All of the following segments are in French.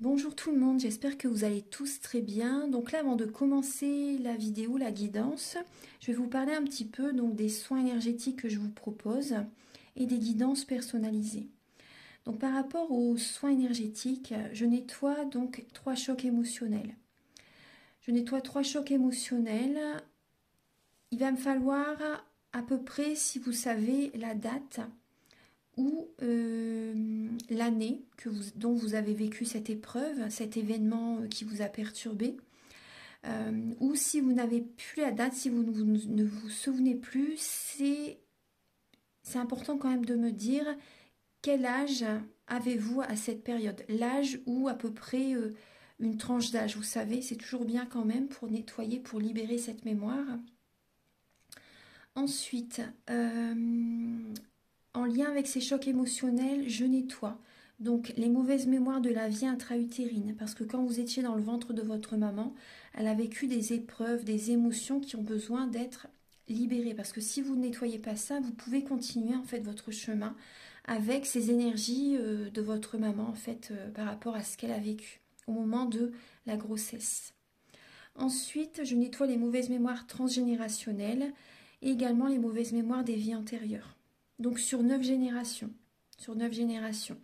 Bonjour tout le monde, j'espère que vous allez tous très bien. Donc là, avant de commencer la vidéo, la guidance, je vais vous parler un petit peu des soins énergétiques que je vous propose et des guidances personnalisées. Donc par rapport aux soins énergétiques, je nettoie donc 3 chocs émotionnels. Je nettoie 3 chocs émotionnels. Il va me falloir à peu près, si vous savez la date, ou l'année dont vous avez vécu cette épreuve, cet événement qui vous a perturbé, ou si vous n'avez plus la date, si vous ne vous souvenez plus, c'est important quand même de me dire quel âge avez-vous à cette période, l'âge ou à peu près une tranche d'âge, vous savez, c'est toujours bien quand même pour nettoyer, pour libérer cette mémoire. Ensuite, en lien avec ces chocs émotionnels, je nettoie donc les mauvaises mémoires de la vie intra-utérine, parce que quand vous étiez dans le ventre de votre maman, elle a vécu des épreuves, des émotions qui ont besoin d'être libérées, parce que si vous ne nettoyez pas ça, vous pouvez continuer en fait votre chemin avec ces énergies de votre maman en fait par rapport à ce qu'elle a vécu au moment de la grossesse. Ensuite, je nettoie les mauvaises mémoires transgénérationnelles et également les mauvaises mémoires des vies antérieures. Donc sur 9 générations. Sur 9 générations.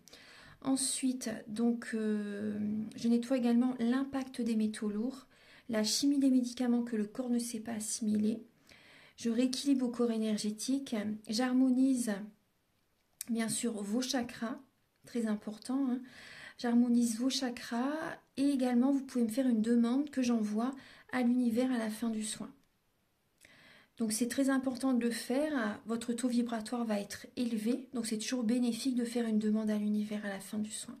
Ensuite, je nettoie également l'impact des métaux lourds, la chimie des médicaments que le corps ne sait pas assimiler. Je rééquilibre vos corps énergétiques. J'harmonise bien sûr vos chakras, très important. Hein. J'harmonise vos chakras et également vous pouvez me faire une demande que j'envoie à l'univers à la fin du soin. Donc c'est très important de le faire, votre taux vibratoire va être élevé, donc c'est toujours bénéfique de faire une demande à l'univers à la fin du soin.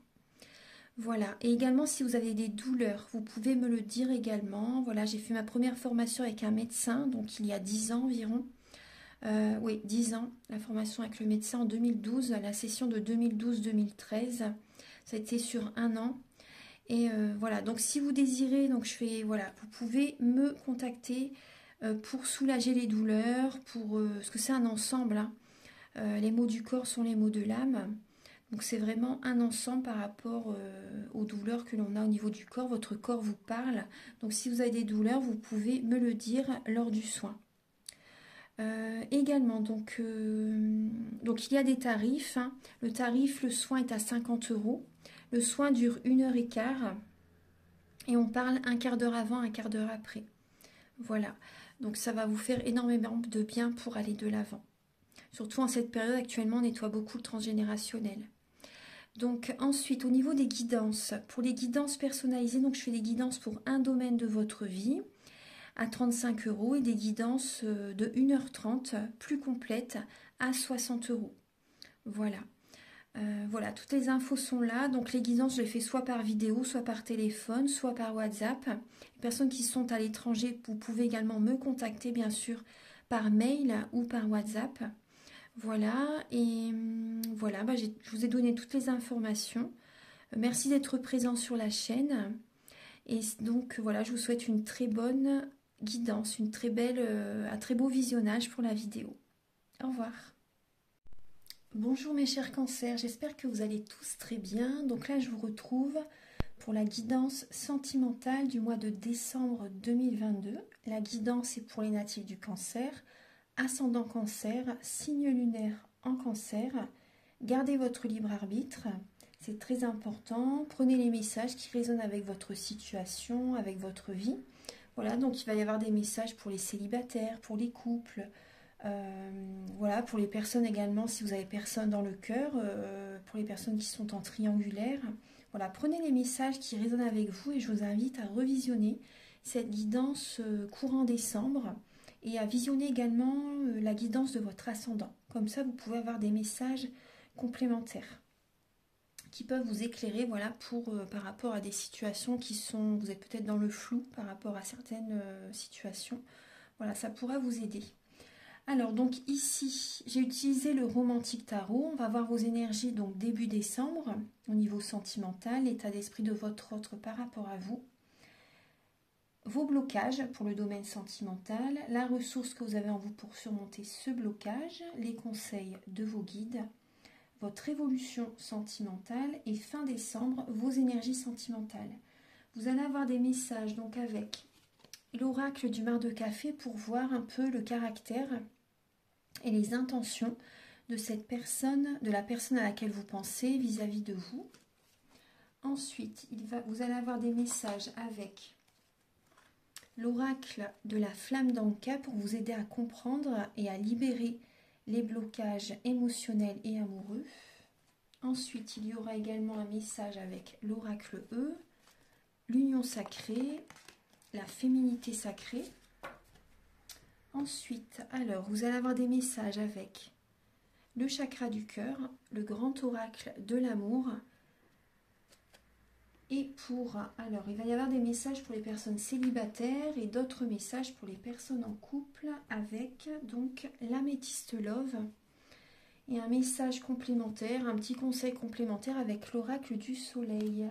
Voilà, et également si vous avez des douleurs, vous pouvez me le dire également. Voilà, j'ai fait ma première formation avec un médecin, donc il y a 10 ans environ. Oui, 10 ans, la formation avec le médecin en 2012, la session de 2012-2013, ça a été sur un an. Et voilà, donc si vous désirez, vous pouvez me contacter pour soulager les douleurs, parce que c'est un ensemble. Hein. Les maux du corps sont les maux de l'âme. Donc c'est vraiment un ensemble par rapport aux douleurs que l'on a au niveau du corps. Votre corps vous parle. Donc si vous avez des douleurs, vous pouvez me le dire lors du soin. Également, il y a des tarifs. Hein. Le tarif, le soin est à 50 €. Le soin dure 1h15 et on parle un quart d'heure avant, un quart d'heure après. Voilà, donc ça va vous faire énormément de bien pour aller de l'avant. Surtout en cette période, actuellement, on nettoie beaucoup le transgénérationnel. Donc ensuite, au niveau des guidances, pour les guidances personnalisées, donc je fais des guidances pour un domaine de votre vie à 35 € et des guidances de 1h30 plus complètes à 60 €. Voilà. Voilà, toutes les infos sont là. Donc les guidances, je les fais soit par vidéo, soit par téléphone, soit par WhatsApp. Les personnes qui sont à l'étranger, vous pouvez également me contacter, bien sûr, par mail ou par WhatsApp. Voilà, et voilà, je vous ai donné toutes les informations. Merci d'être présent sur la chaîne. Et donc voilà, je vous souhaite une très bonne guidance, un très beau visionnage pour la vidéo. Au revoir. Bonjour mes chers cancers, j'espère que vous allez tous très bien. Donc là, je vous retrouve pour la guidance sentimentale du mois de décembre 2022. La guidance est pour les natifs du cancer, ascendant cancer, signe lunaire en cancer. Gardez votre libre arbitre, c'est très important. Prenez les messages qui résonnent avec votre situation, avec votre vie. Voilà, donc il va y avoir des messages pour les célibataires, pour les couples, voilà, pour les personnes également, si vous avez personne dans le cœur, pour les personnes qui sont en triangulaire. Voilà, prenez les messages qui résonnent avec vous et je vous invite à revisionner cette guidance courant décembre et à visionner également la guidance de votre ascendant. Comme ça, vous pouvez avoir des messages complémentaires qui peuvent vous éclairer, voilà, par rapport à des situations vous êtes peut-être dans le flou par rapport à certaines situations. Voilà, ça pourra vous aider. Alors, donc ici, j'ai utilisé le Romantique Tarot. On va voir vos énergies donc début décembre, au niveau sentimental, l'état d'esprit de votre autre par rapport à vous. Vos blocages pour le domaine sentimental, la ressource que vous avez en vous pour surmonter ce blocage, les conseils de vos guides, votre évolution sentimentale et fin décembre, vos énergies sentimentales. Vous allez avoir des messages donc avec l'oracle du mar de café pour voir un peu le caractère et les intentions de cette personne, de la personne à laquelle vous pensez vis-à-vis de vous. Ensuite, vous allez avoir des messages avec l'oracle de la flamme d'Anka pour vous aider à comprendre et à libérer les blocages émotionnels et amoureux. Ensuite, il y aura également un message avec l'oracle E, l'union sacrée, la féminité sacrée. Ensuite, alors, vous allez avoir des messages avec le chakra du cœur, le grand oracle de l'amour. Et alors, il va y avoir des messages pour les personnes célibataires et d'autres messages pour les personnes en couple avec donc l'améthyste love. Et un message complémentaire, un petit conseil complémentaire avec l'oracle du soleil.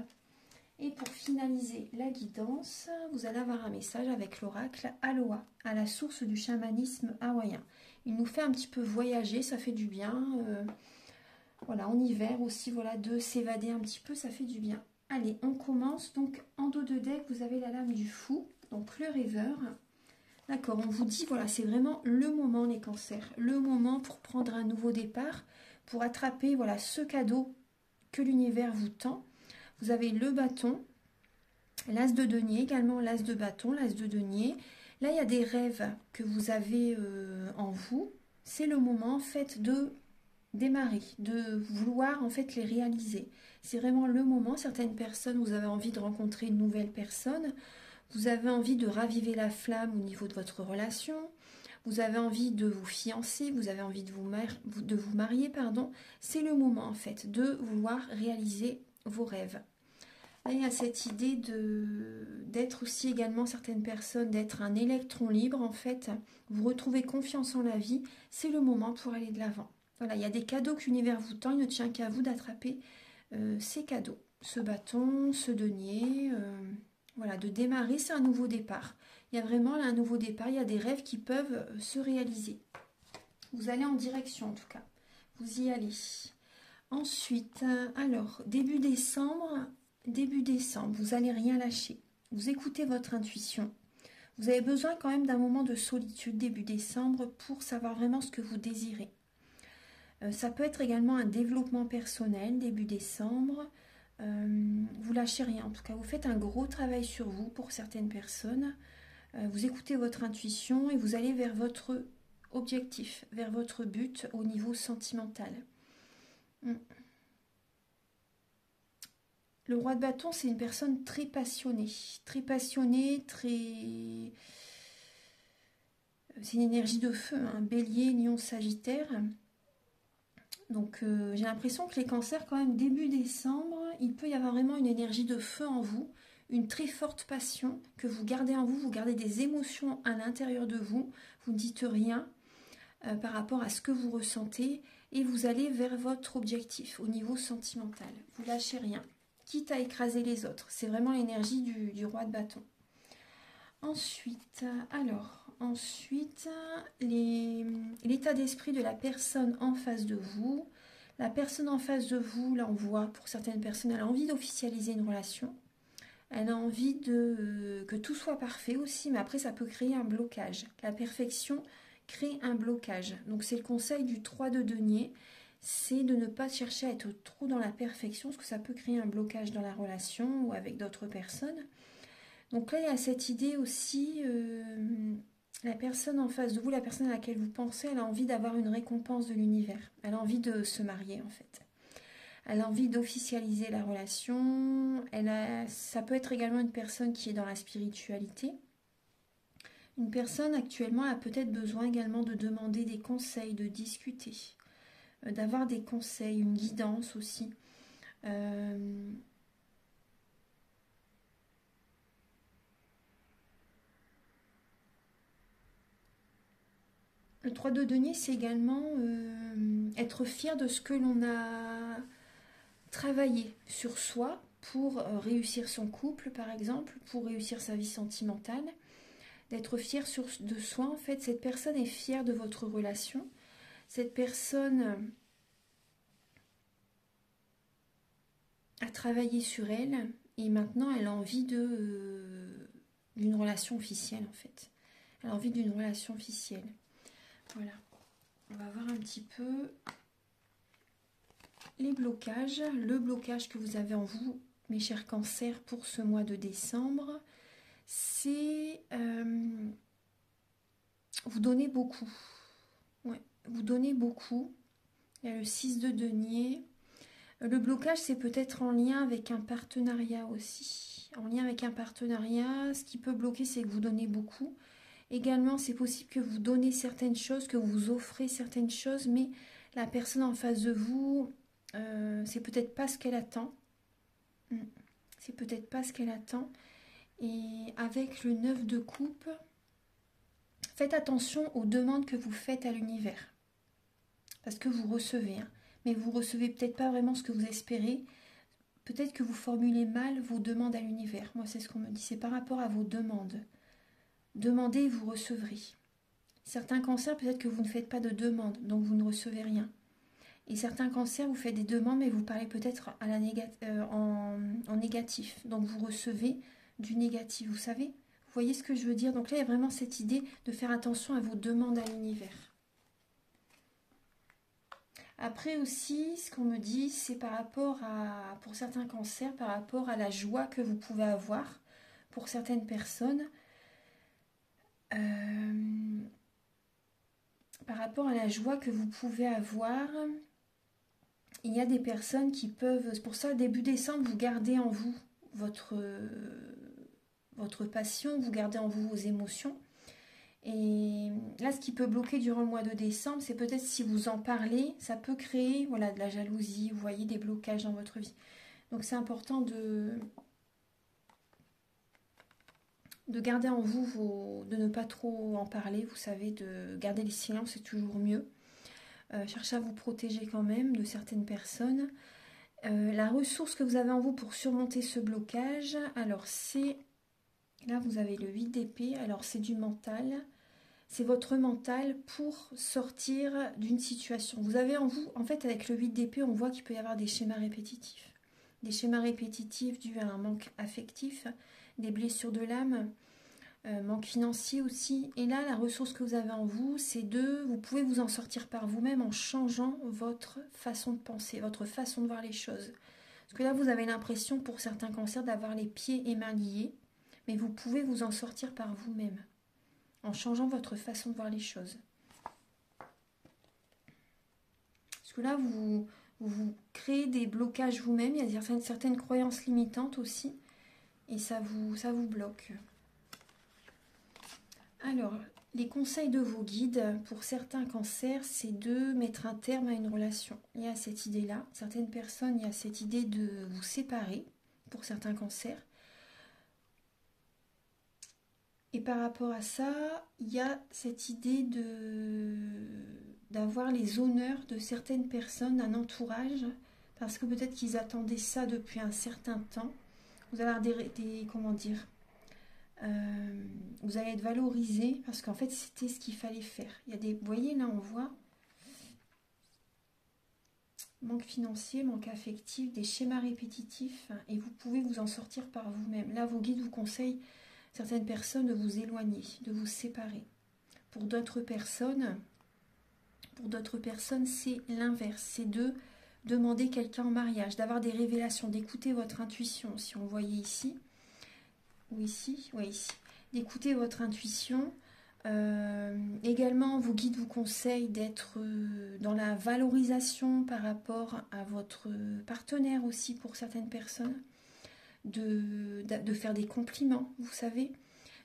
Et pour finaliser la guidance, vous allez avoir un message avec l'oracle Aloha, à la source du chamanisme hawaïen. Il nous fait un petit peu voyager, ça fait du bien. Voilà, en hiver aussi, voilà, de s'évader un petit peu, ça fait du bien. Allez, on commence. Donc, en dos de deck, vous avez la lame du fou, donc le rêveur. D'accord, on vous dit, voilà, c'est vraiment le moment, les cancers. Le moment pour prendre un nouveau départ, pour attraper, voilà, ce cadeau que l'univers vous tend. Vous avez le bâton, l'as de denier, également l'as de bâton, l'as de denier. Là, il y a des rêves que vous avez en vous. C'est le moment, en fait, de démarrer, de vouloir, en fait, les réaliser. C'est vraiment le moment. Certaines personnes, vous avez envie de rencontrer une nouvelle personne. Vous avez envie de raviver la flamme au niveau de votre relation. Vous avez envie de vous fiancer. Vous avez envie de vous marier, pardon. C'est le moment, en fait, de vouloir réaliser vos rêves. Là, il y a cette idée d'être aussi également certaines personnes, d'être un électron libre, en fait. Vous retrouvez confiance en la vie. C'est le moment pour aller de l'avant. Voilà, il y a des cadeaux que l'univers vous tend. Il ne tient qu'à vous d'attraper ces cadeaux. Ce bâton, ce denier... Voilà, de démarrer, c'est un nouveau départ. Il y a vraiment là un nouveau départ, il y a des rêves qui peuvent se réaliser. Vous allez en direction en tout cas, vous y allez. Ensuite, alors, début décembre, vous n'allez rien lâcher. Vous écoutez votre intuition. Vous avez besoin quand même d'un moment de solitude début décembre pour savoir vraiment ce que vous désirez. Ça peut être également un développement personnel début décembre. Vous lâchez rien, en tout cas vous faites un gros travail sur vous pour certaines personnes, vous écoutez votre intuition et vous allez vers votre objectif, vers votre but au niveau sentimental. Le roi de bâton, c'est une personne très passionnée, c'est une énergie de feu, hein, bélier, lion, sagittaire. Donc j'ai l'impression que les cancers, quand même, début décembre, il peut y avoir vraiment une énergie de feu en vous, une très forte passion que vous gardez en vous, vous gardez des émotions à l'intérieur de vous, vous ne dites rien par rapport à ce que vous ressentez et vous allez vers votre objectif au niveau sentimental. Vous lâchez rien, quitte à écraser les autres. C'est vraiment l'énergie du roi de bâton. Ensuite, l'état d'esprit de la personne en face de vous. La personne en face de vous, là on voit pour certaines personnes, elle a envie d'officialiser une relation. Elle a envie que tout soit parfait aussi, mais après ça peut créer un blocage. La perfection crée un blocage. Donc c'est le conseil du 3 de denier, c'est de ne pas chercher à être trop dans la perfection, parce que ça peut créer un blocage dans la relation ou avec d'autres personnes. Donc là, il y a cette idée aussi, la personne en face de vous, la personne à laquelle vous pensez, elle a envie d'avoir une récompense de l'univers. Elle a envie de se marier, en fait. Elle a envie d'officialiser la relation. Ça peut être également une personne qui est dans la spiritualité. Une personne, actuellement, a peut-être besoin également de demander des conseils, de discuter, d'avoir des conseils, une guidance aussi. Le 3 de denier, c'est également être fier de ce que l'on a travaillé sur soi pour réussir son couple, par exemple, pour réussir sa vie sentimentale. D'être fier de soi, en fait. Cette personne est fière de votre relation. Cette personne a travaillé sur elle et maintenant elle a envie d'une relation officielle en fait. Elle a envie d'une relation officielle. Voilà. On va voir un petit peu les blocages. Le blocage que vous avez en vous, mes chers cancers, pour ce mois de décembre, c'est vous donnez beaucoup. Ouais, vous donnez beaucoup. Il y a le 6 de denier. Le blocage, c'est peut-être en lien avec un partenariat aussi. En lien avec un partenariat, ce qui peut bloquer, c'est que vous donnez beaucoup. Également, c'est possible que vous donnez certaines choses, que vous offrez certaines choses, mais la personne en face de vous, c'est peut-être pas ce qu'elle attend. C'est peut-être pas ce qu'elle attend. Et avec le 9 de coupe, faites attention aux demandes que vous faites à l'univers. Parce que vous recevez, hein. Mais vous recevez peut-être pas vraiment ce que vous espérez. Peut-être que vous formulez mal vos demandes à l'univers. Moi, c'est ce qu'on me dit. C'est par rapport à vos demandes. Demandez et vous recevrez. Certains cancers, peut-être que vous ne faites pas de demande, donc vous ne recevez rien. Et certains cancers, vous faites des demandes, mais vous parlez peut-être en négatif. Donc vous recevez du négatif, vous savez? Vous voyez ce que je veux dire? Donc là, il y a vraiment cette idée de faire attention à vos demandes à l'univers. Après aussi, ce qu'on me dit, c'est par rapport à, pour certains cancers, par rapport à la joie que vous pouvez avoir pour certaines personnes. Par rapport à la joie que vous pouvez avoir, il y a des personnes qui peuvent... C'est pour ça, début décembre, vous gardez en vous votre passion, vous gardez en vous vos émotions. Et là, ce qui peut bloquer durant le mois de décembre, c'est peut-être si vous en parlez, ça peut créer voilà, de la jalousie, vous voyez, des blocages dans votre vie. Donc c'est important de garder en vous, de ne pas trop en parler, vous savez, de garder le silence, c'est toujours mieux. Cherchez à vous protéger quand même de certaines personnes. La ressource que vous avez en vous pour surmonter ce blocage, alors c'est... Là, vous avez le 8 d'épée, alors c'est du mental. C'est votre mental pour sortir d'une situation. Vous avez en vous, en fait, avec le 8 d'épée, on voit qu'il peut y avoir des schémas répétitifs. Des schémas répétitifs dus à un manque affectif, des blessures de l'âme, manque financier aussi. Et là, la ressource que vous avez en vous, c'est vous pouvez vous en sortir par vous-même en changeant votre façon de penser, votre façon de voir les choses. Parce que là, vous avez l'impression, pour certains cancers, d'avoir les pieds et mains liés, mais vous pouvez vous en sortir par vous-même, en changeant votre façon de voir les choses. Parce que là, vous créez des blocages vous-même, il y a certaines croyances limitantes aussi, et ça vous bloque. Alors, les conseils de vos guides pour certains cancers, c'est de mettre un terme à une relation. Il y a cette idée-là. Certaines personnes, il y a cette idée de vous séparer pour certains cancers. Et par rapport à ça, il y a cette idée d'avoir les honneurs de certaines personnes, un entourage, parce que peut-être qu'ils attendaient ça depuis un certain temps. Vous allez avoir comment dire, vous allez être valorisé parce qu'en fait c'était ce qu'il fallait faire. Il y a vous voyez là on voit manque financier, manque affectif, des schémas répétitifs et vous pouvez vous en sortir par vous-même. Là vos guides vous conseillent certaines personnes de vous éloigner, de vous séparer. Pour d'autres personnes c'est l'inverse, c'est de demander quelqu'un en mariage, d'avoir des révélations, d'écouter votre intuition. Si on voyait ici, ou ici, oui ici, d'écouter votre intuition. Également, vos guides vous conseillent d'être dans la valorisation par rapport à votre partenaire aussi pour certaines personnes, de faire des compliments, vous savez,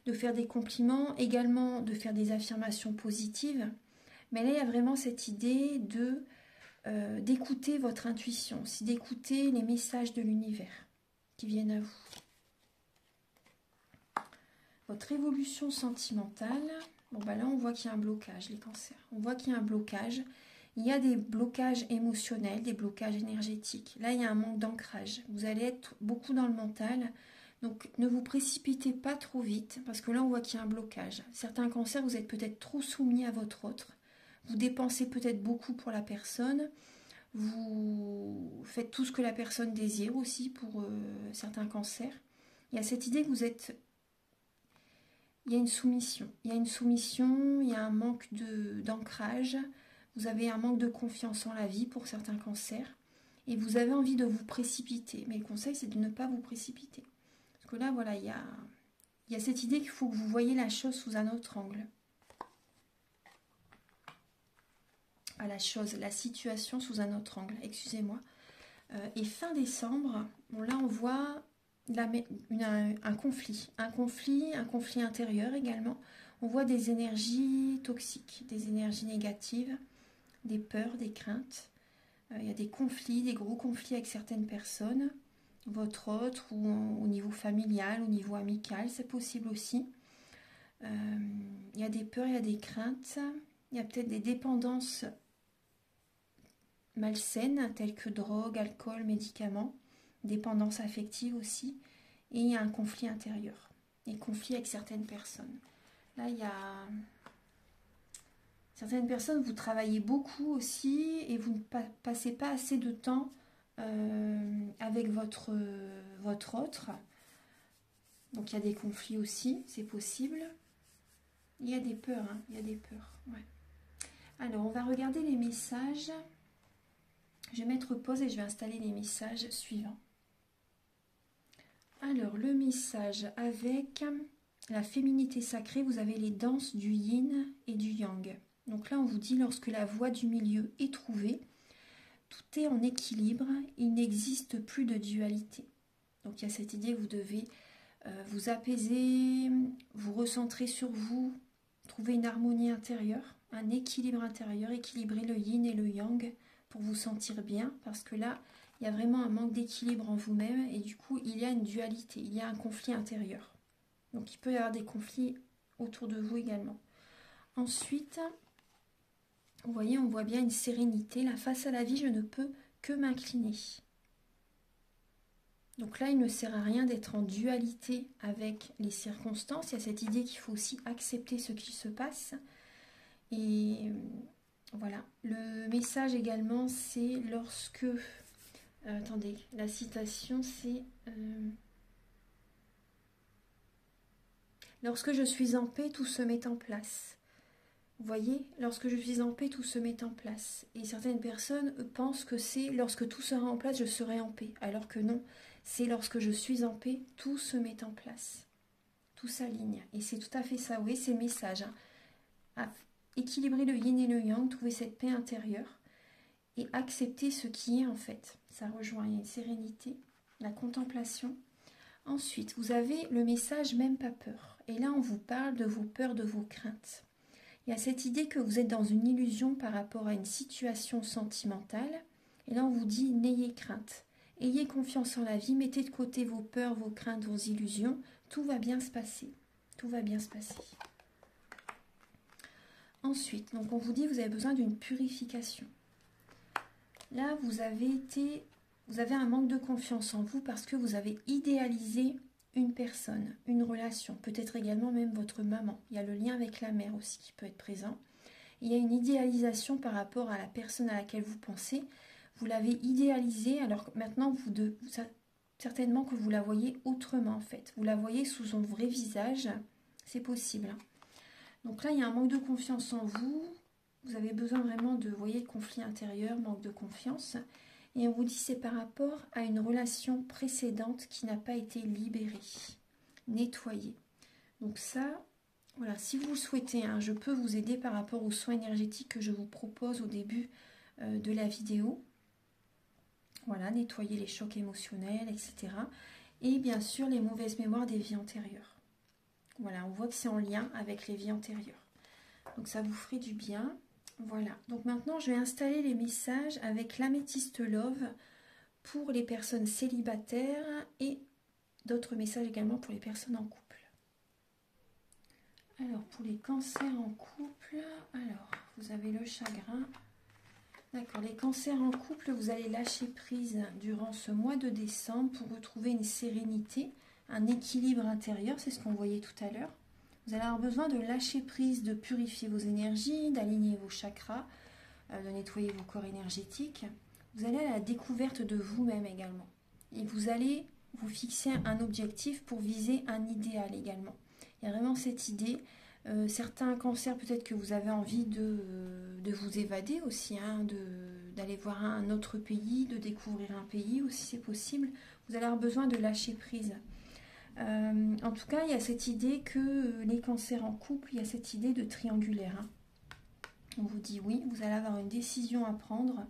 de faire des compliments, également de faire des affirmations positives. Mais là, il y a vraiment cette idée d'écouter votre intuition, aussi d'écouter les messages de l'univers qui viennent à vous. Votre évolution sentimentale, bon bah là on voit qu'il y a un blocage, les cancers. On voit qu'il y a un blocage. Il y a des blocages émotionnels, des blocages énergétiques. Là il y a un manque d'ancrage. Vous allez être beaucoup dans le mental. Donc ne vous précipitez pas trop vite parce que là on voit qu'il y a un blocage. Certains cancers, vous êtes peut-être trop soumis à votre autre. Vous dépensez peut-être beaucoup pour la personne. Vous faites tout ce que la personne désire aussi pour certains cancers. Il y a cette idée que vous êtes... Il y a une soumission. Il y a une soumission, il y a un manque d'ancrage. Vous avez un manque de confiance en la vie pour certains cancers. Et vous avez envie de vous précipiter. Mais le conseil, c'est de ne pas vous précipiter. Parce que là, voilà, il y a cette idée qu'il faut que vous voyez la chose sous un autre angle. Pas la chose, la situation sous un autre angle, excusez-moi. Et fin décembre, bon là on voit un conflit intérieur également. On voit des énergies toxiques, des énergies négatives, des peurs, des craintes. Il y a des conflits, des gros conflits avec certaines personnes, votre autre, ou au niveau familial, au niveau amical, c'est possible aussi. Il y a des peurs, il y a des craintes, il y a peut-être des dépendances malsaines, telles que drogue, alcool, médicaments, dépendance affective aussi, et il y a un conflit intérieur, des conflits avec certaines personnes. Là, il y a certaines personnes, vous travaillez beaucoup aussi, et vous ne passez pas assez de temps avec votre autre. Donc il y a des conflits aussi, c'est possible. Il y a des peurs, hein, il y a des peurs. Ouais. Alors, on va regarder les messages. Je vais mettre pause et je vais installer les messages suivants. Alors, le message avec la féminité sacrée, vous avez les danses du yin et du yang. Donc là, on vous dit, lorsque la voie du milieu est trouvée, tout est en équilibre, il n'existe plus de dualité. Donc il y a cette idée que vous devez vous apaiser, vous recentrer sur vous, trouver une harmonie intérieure, un équilibre intérieur, équilibrer le yin et le yang pour vous sentir bien, parce que là, il y a vraiment un manque d'équilibre en vous-même et du coup, il y a une dualité, il y a un conflit intérieur. Donc il peut y avoir des conflits autour de vous également. Ensuite, vous voyez, on voit bien une sérénité. Là, face à la vie, je ne peux que m'incliner. Donc là, il ne sert à rien d'être en dualité avec les circonstances. Il y a cette idée qu'il faut aussi accepter ce qui se passe. Et voilà. Le message également, c'est lorsque... attendez, la citation, c'est... lorsque je suis en paix, tout se met en place. Vous voyez, lorsque je suis en paix, tout se met en place. Et certaines personnes pensent que c'est lorsque tout sera en place, je serai en paix. Alors que non, c'est lorsque je suis en paix, tout se met en place. Tout s'aligne. Et c'est tout à fait ça, oui, c'est le message. Hein. À équilibrer le yin et le yang, trouver cette paix intérieure et accepter ce qui est en fait. Ça rejoint une sérénité, la contemplation. Ensuite, vous avez le message même pas peur. Et là, on vous parle de vos peurs, de vos craintes. Il y a cette idée que vous êtes dans une illusion par rapport à une situation sentimentale. Et là, on vous dit, n'ayez crainte. Ayez confiance en la vie, mettez de côté vos peurs, vos craintes, vos illusions. Tout va bien se passer. Tout va bien se passer. Ensuite, donc on vous dit, vous avez besoin d'une purification. Là, vous avez un manque de confiance en vous parce que vous avez idéalisé une personne, une relation, peut-être également même votre maman. Il y a le lien avec la mère aussi qui peut être présent. Il y a une idéalisation par rapport à la personne à laquelle vous pensez. Vous l'avez idéalisée, alors maintenant, certainement que vous la voyez autrement en fait. Vous la voyez sous son vrai visage, c'est possible. Donc là, il y a un manque de confiance en vous. Vous avez besoin vraiment de, vous voyez, conflit intérieur, manque de confiance. Et on vous dit c'est par rapport à une relation précédente qui n'a pas été libérée, nettoyée. Donc ça, voilà, si vous le souhaitez, hein, je peux vous aider par rapport aux soins énergétiques que je vous propose au début de la vidéo. Voilà, nettoyer les chocs émotionnels, etc. Et bien sûr, les mauvaises mémoires des vies antérieures. Voilà, on voit que c'est en lien avec les vies antérieures. Donc ça vous ferait du bien. Voilà, donc maintenant je vais installer les messages avec l'améthyste love pour les personnes célibataires et d'autres messages également pour les personnes en couple. Alors pour les cancers en couple, alors vous avez le chagrin. D'accord, les cancers en couple, vous allez lâcher prise durant ce mois de décembre pour retrouver une sérénité, un équilibre intérieur, c'est ce qu'on voyait tout à l'heure. Vous allez avoir besoin de lâcher prise, de purifier vos énergies, d'aligner vos chakras, de nettoyer vos corps énergétiques vous allez à la découverte de vous-même également. Et vous allez vous fixer un objectif pour viser un idéal également. Il y a vraiment cette idée. Certains cancers, peut-être que vous avez envie de vous évader aussi, hein, d'aller voir un autre pays, de découvrir un pays aussi, c'est possible. Vous allez avoir besoin de lâcher prise. En tout cas, il y a cette idée que les cancers en couple, il y a cette idée de triangulaire. Hein. On vous dit oui, vous allez avoir une décision à prendre.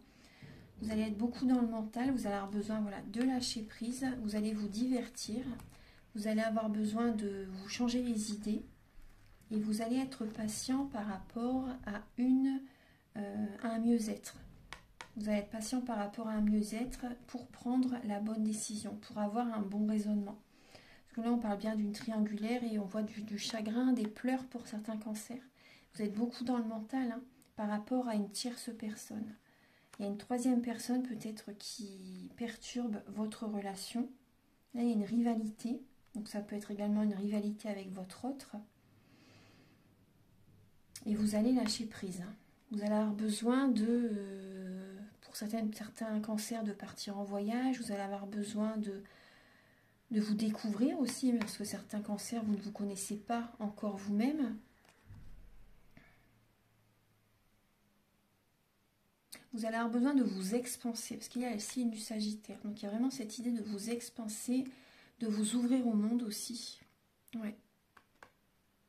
Vous allez être beaucoup dans le mental, vous allez avoir besoin voilà, de lâcher prise, vous allez vous divertir, vous allez avoir besoin de vous changer les idées et vous allez être patient par rapport à un mieux-être. Vous allez être patient par rapport à un mieux-être pour prendre la bonne décision, pour avoir un bon raisonnement. Parce que là, on parle bien d'une triangulaire et on voit du chagrin, des pleurs pour certains cancers. Vous êtes beaucoup dans le mental hein, par rapport à une tierce personne. Il y a une troisième personne peut-être qui perturbe votre relation. Là, il y a une rivalité. Donc ça peut être également une rivalité avec votre autre. Et vous allez lâcher prise. Vous allez avoir besoin pour certains cancers, de partir en voyage. Vous allez avoir besoin de vous découvrir aussi, parce que certains cancers, vous ne vous connaissez pas encore vous-même. Vous allez avoir besoin de vous expanser, parce qu'il y a le signe du Sagittaire. Donc il y a vraiment cette idée de vous expanser, de vous ouvrir au monde aussi. Ouais.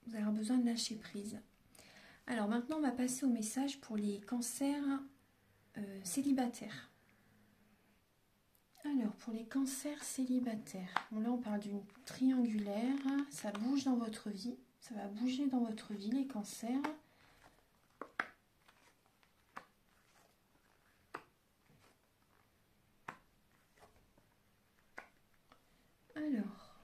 Vous allez avoir besoin de lâcher prise. Alors maintenant, on va passer au message pour les cancers célibataires. Alors, pour les cancers célibataires, bon là on parle d'une triangulaire, ça bouge dans votre vie, ça va bouger dans votre vie les cancers. Alors,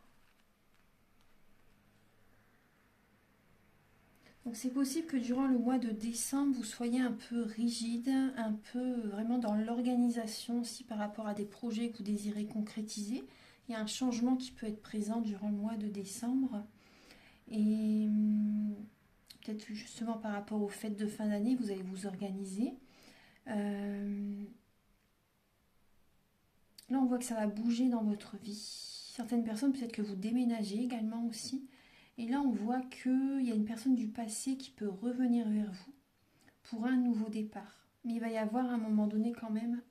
donc c'est possible que durant le mois de décembre, vous soyez un peu rigide, un peu vraiment dans l'organisation aussi par rapport à des projets que vous désirez concrétiser. Il y a un changement qui peut être présent durant le mois de décembre. Et peut-être justement par rapport aux fêtes de fin d'année, vous allez vous organiser. Là, on voit que ça va bouger dans votre vie. Certaines personnes, peut-être que vous déménagez également aussi. Et là, on voit qu'il y a une personne du passé qui peut revenir vers vous pour un nouveau départ. Mais il va y avoir à un moment donné quand même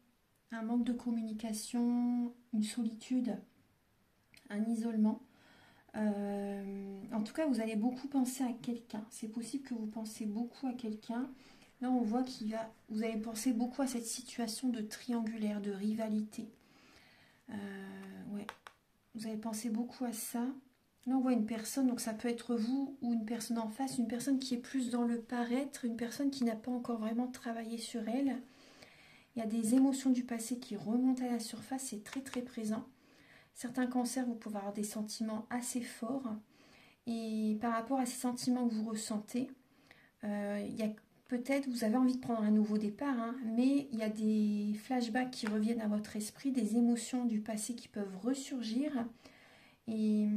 un manque de communication, une solitude, un isolement. En tout cas, vous allez beaucoup penser à quelqu'un. C'est possible que vous pensez beaucoup à quelqu'un. Là, on voit vous allez penser beaucoup à cette situation de triangulaire, de rivalité. Ouais. Vous allez penser beaucoup à ça. Là, on voit une personne, donc ça peut être vous ou une personne en face, une personne qui est plus dans le paraître, une personne qui n'a pas encore vraiment travaillé sur elle. Il y a des émotions du passé qui remontent à la surface, c'est très très présent. Certains cancers, vous pouvez avoir des sentiments assez forts. Et par rapport à ces sentiments que vous ressentez, il y a peut-être, vous avez envie de prendre un nouveau départ, hein, mais il y a des flashbacks qui reviennent à votre esprit, des émotions du passé qui peuvent ressurgir. Et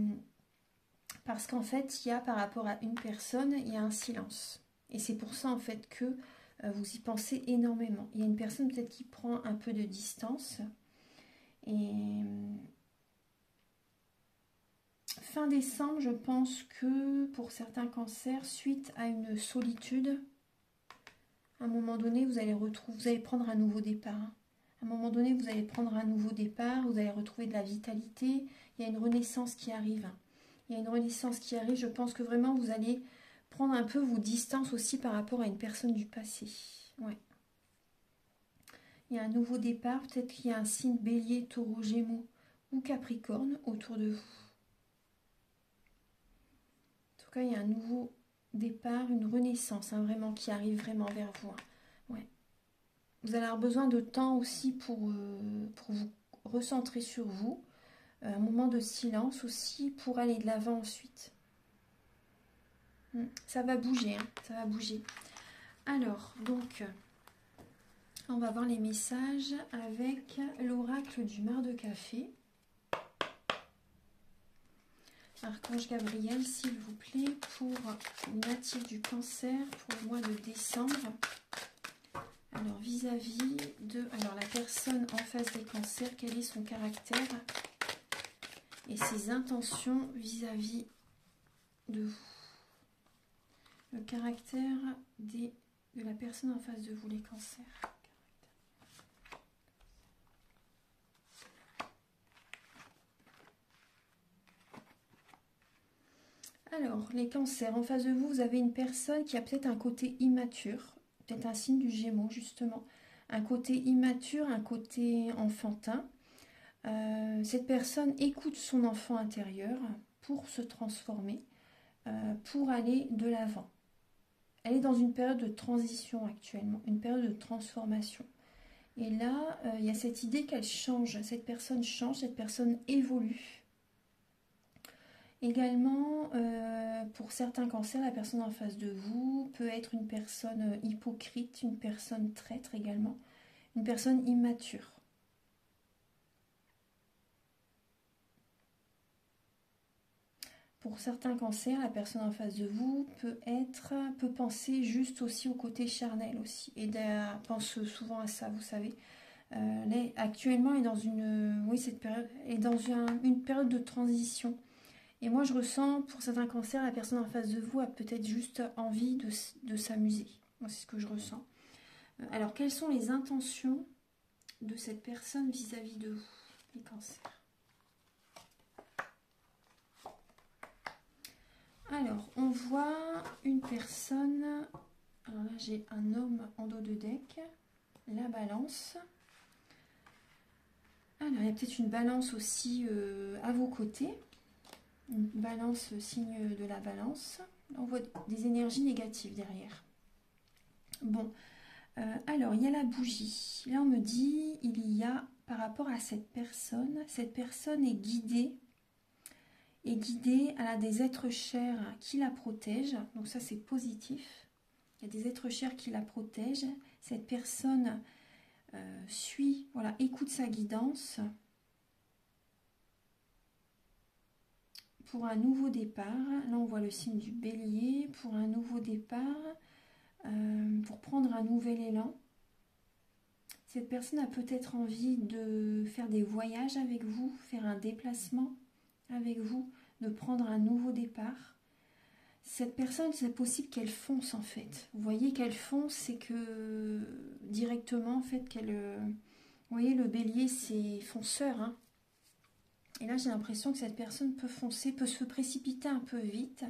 parce qu'en fait, il y a par rapport à une personne, il y a un silence. Et c'est pour ça en fait que vous y pensez énormément. Il y a une personne peut-être qui prend un peu de distance. Et fin décembre, je pense que pour certains cancers, suite à une solitude, à un moment donné, vous allez prendre un nouveau départ. À un moment donné, vous allez prendre un nouveau départ, vous allez retrouver de la vitalité. Il y a une renaissance qui arrive. Il y a une renaissance qui arrive. Je pense que vraiment, vous allez prendre un peu vos distances aussi par rapport à une personne du passé. Ouais. Il y a un nouveau départ. Peut-être qu'il y a un signe bélier, taureau, gémeaux ou capricorne autour de vous. En tout cas, il y a un nouveau départ, une renaissance, hein, vraiment, qui arrive vraiment vers vous. Ouais. Vous allez avoir besoin de temps aussi pour vous recentrer sur vous. Un moment de silence aussi pour aller de l'avant ensuite. Ça va bouger, hein, ça va bouger. Alors, donc, on va voir les messages avec l'oracle du mar de café. Archange Gabriel, s'il vous plaît, pour les natifs du cancer pour le mois de décembre. Alors, vis-à-vis de... Alors, la personne en face des cancers, quel est son caractère et ses intentions vis-à-vis de vous? Le caractère de la personne en face de vous, les cancers. Alors, les cancers, en face de vous, vous avez une personne qui a peut-être un côté immature, peut-être un signe du Gémeaux, justement. Un côté immature, un côté enfantin. Cette personne écoute son enfant intérieur pour se transformer, pour aller de l'avant. Elle est dans une période de transition actuellement, une période de transformation. Et là, il y a cette idée qu'elle change, cette personne évolue. Également, pour certains cancers, la personne en face de vous peut être une personne hypocrite, une personne traître également, une personne immature. Pour certains cancers, la personne en face de vous peut penser juste aussi au côté charnel aussi. Et pense souvent à ça, vous savez. Actuellement, elle est dans cette période est dans une période de transition. Et moi, je ressens, pour certains cancers, la personne en face de vous a peut-être juste envie de s'amuser. Moi, c'est ce que je ressens. Alors, quelles sont les intentions de cette personne vis-à-vis de vous, les cancers? Alors, on voit une personne... Alors là, j'ai un homme en dos de deck. La balance. Alors, il y a peut-être une balance aussi à vos côtés. Une balance, signe de la balance. On voit des énergies négatives derrière. Bon, alors il y a la bougie. Là on me dit, il y a par rapport à cette personne est guidée. Elle a des êtres chers qui la protègent. Donc ça c'est positif. Il y a des êtres chers qui la protègent. Cette personne écoute sa guidance. Pour un nouveau départ, là on voit le signe du bélier, pour un nouveau départ, pour prendre un nouvel élan. Cette personne a peut-être envie de faire des voyages avec vous, faire un déplacement avec vous, de prendre un nouveau départ. Cette personne, c'est possible qu'elle fonce en fait. Vous voyez qu'elle fonce, c'est que directement en fait vous voyez le bélier c'est fonceur, hein. Et là, j'ai l'impression que cette personne peut foncer, peut se précipiter un peu vite.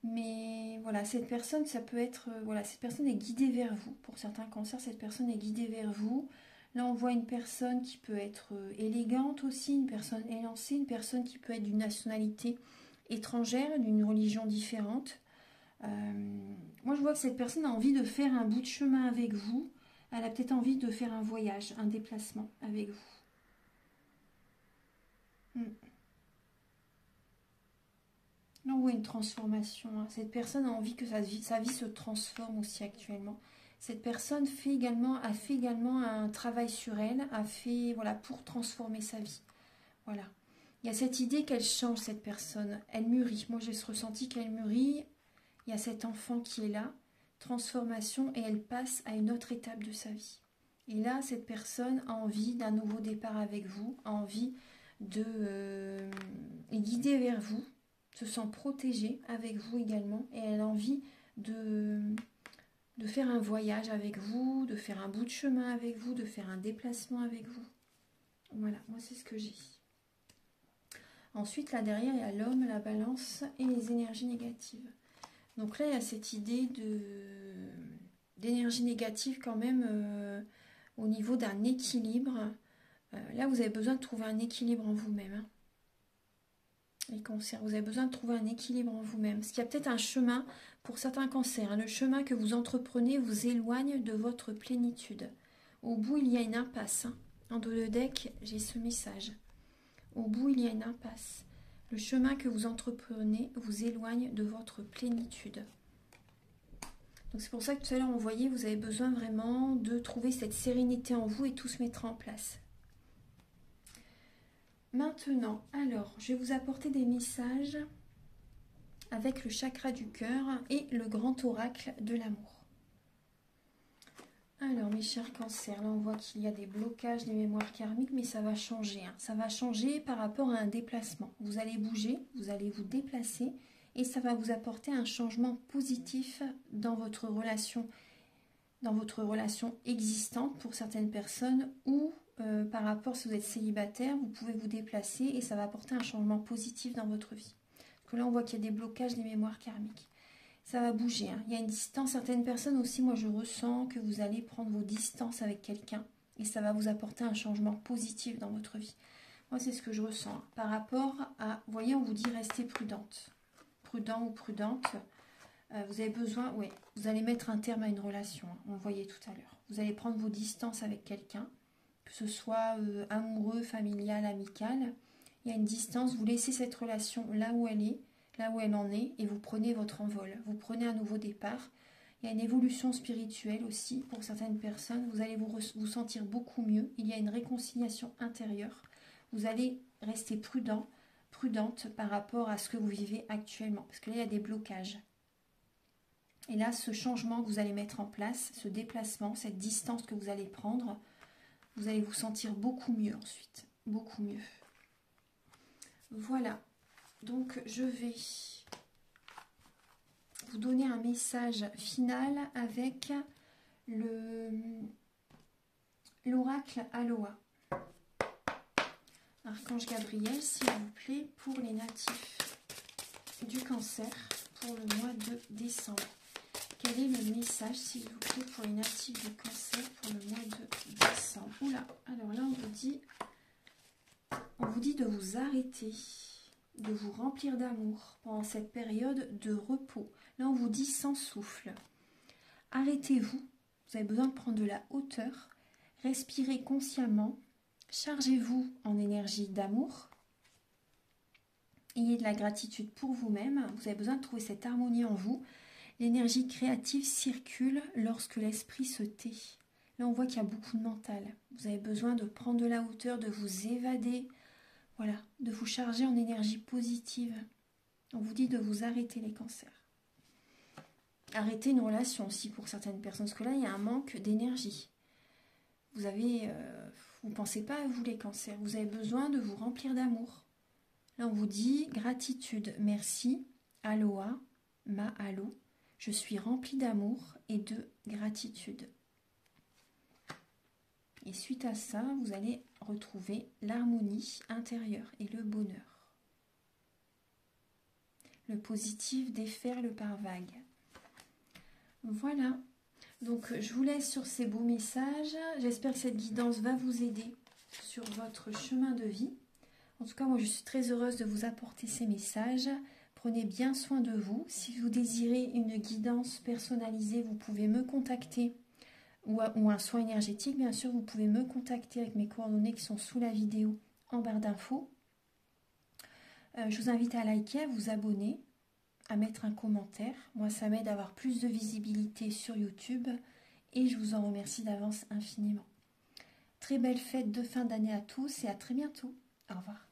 Mais voilà, cette personne, ça peut être... cette personne est guidée vers vous. Pour certains cancers, cette personne est guidée vers vous. Là, on voit une personne qui peut être élégante aussi, une personne élancée, une personne qui peut être d'une nationalité étrangère, d'une religion différente. Moi, je vois que cette personne a envie de faire un bout de chemin avec vous. Elle a peut-être envie de faire un voyage, un déplacement avec vous. Là, on voit une transformation. Hein. Cette personne a envie que sa vie se transforme aussi actuellement. Cette personne a fait également un travail sur elle, pour transformer sa vie. Voilà. Il y a cette idée qu'elle change, cette personne. Elle mûrit. Moi, j'ai ce ressenti qu'elle mûrit. Il y a cet enfant qui est là. Transformation et elle passe à une autre étape de sa vie. Et là, cette personne a envie d'un nouveau départ avec vous, a envie de guider vers vous, se sent protégée avec vous également et elle a envie de faire un voyage avec vous, de faire un bout de chemin avec vous, de faire un déplacement avec vous. Voilà, moi c'est ce que j'ai. Ensuite, là derrière, il y a l'homme, la balance et les énergies négatives. Donc là, il y a cette idée d'énergie négative quand même au niveau d'un équilibre. Là, vous avez besoin de trouver un équilibre en vous-même. Hein. Les cancers, vous avez besoin de trouver un équilibre en vous-même. Parce qu'il y a peut-être un chemin pour certains cancers. Hein. Le chemin que vous entreprenez vous éloigne de votre plénitude. Au bout, il y a une impasse. Hein. En dos de deck, j'ai ce message. Au bout, il y a une impasse. Le chemin que vous entreprenez vous éloigne de votre plénitude. Donc c'est pour ça que tout à l'heure, on voyait, vous avez besoin vraiment de trouver cette sérénité en vous et tout se mettra en place. Maintenant, alors, je vais vous apporter des messages avec le chakra du cœur et le grand oracle de l'amour. Alors, mes chers cancers, là on voit qu'il y a des blocages des mémoires karmiques, mais ça va changer. Hein. Ça va changer par rapport à un déplacement. Vous allez bouger, vous allez vous déplacer, et ça va vous apporter un changement positif dans votre relation existante pour certaines personnes, ou par rapport, si vous êtes célibataire, vous pouvez vous déplacer et ça va apporter un changement positif dans votre vie. Parce que là, on voit qu'il y a des blocages des mémoires karmiques. Ça va bouger. Hein. Il y a une distance. Certaines personnes aussi, moi je ressens que vous allez prendre vos distances avec quelqu'un et ça va vous apporter un changement positif dans votre vie. Moi, c'est ce que je ressens. Hein. Par rapport à, vous voyez, on vous dit restez prudente. Prudent ou prudente. Vous avez besoin, oui, vous allez mettre un terme à une relation. Hein. On le voyait tout à l'heure. Vous allez prendre vos distances avec quelqu'un, que ce soit amoureux, familial, amical. Il y a une distance. Vous laissez cette relation là où elle est. Là où elle en est, et vous prenez votre envol. Vous prenez un nouveau départ. Il y a une évolution spirituelle aussi pour certaines personnes. Vous allez vous sentir beaucoup mieux. Il y a une réconciliation intérieure. Vous allez rester prudente par rapport à ce que vous vivez actuellement. Parce que là, il y a des blocages. Et là, ce changement que vous allez mettre en place, ce déplacement, cette distance que vous allez prendre, vous allez vous sentir beaucoup mieux ensuite. Beaucoup mieux. Voilà. Donc, je vais vous donner un message final avec l'oracle Aloha. Archange Gabriel, s'il vous plaît, pour les natifs du cancer pour le mois de décembre. Quel est le message, s'il vous plaît, pour les natifs du cancer pour le mois de décembre? Oula, alors là, on vous dit de vous arrêter, de vous remplir d'amour pendant cette période de repos. Là, on vous dit sans souffle. Arrêtez-vous, vous avez besoin de prendre de la hauteur, respirez consciemment, chargez-vous en énergie d'amour, ayez de la gratitude pour vous-même, vous avez besoin de trouver cette harmonie en vous. L'énergie créative circule lorsque l'esprit se tait. Là, on voit qu'il y a beaucoup de mental. Vous avez besoin de prendre de la hauteur, de vous évader, voilà, de vous charger en énergie positive. On vous dit de vous arrêter les cancers. Arrêter une relation aussi pour certaines personnes, parce que là, il y a un manque d'énergie. Vous ne pensez pas à vous les cancers, vous avez besoin de vous remplir d'amour. Là, on vous dit gratitude, merci, aloha, mahalo, je suis rempli d'amour et de gratitude. Et suite à ça, vous allez retrouver l'harmonie intérieure et le bonheur. Le positif déferle par vagues. Voilà. Donc, je vous laisse sur ces beaux messages. J'espère que cette guidance va vous aider sur votre chemin de vie. En tout cas, moi, je suis très heureuse de vous apporter ces messages. Prenez bien soin de vous. Si vous désirez une guidance personnalisée, vous pouvez me contacter. Ou un soin énergétique, bien sûr, vous pouvez me contacter avec mes coordonnées qui sont sous la vidéo en barre d'infos. Je vous invite à liker, à vous abonner, à mettre un commentaire. Moi, ça m'aide à avoir plus de visibilité sur YouTube et je vous en remercie d'avance infiniment. Très belle fête de fin d'année à tous et à très bientôt. Au revoir.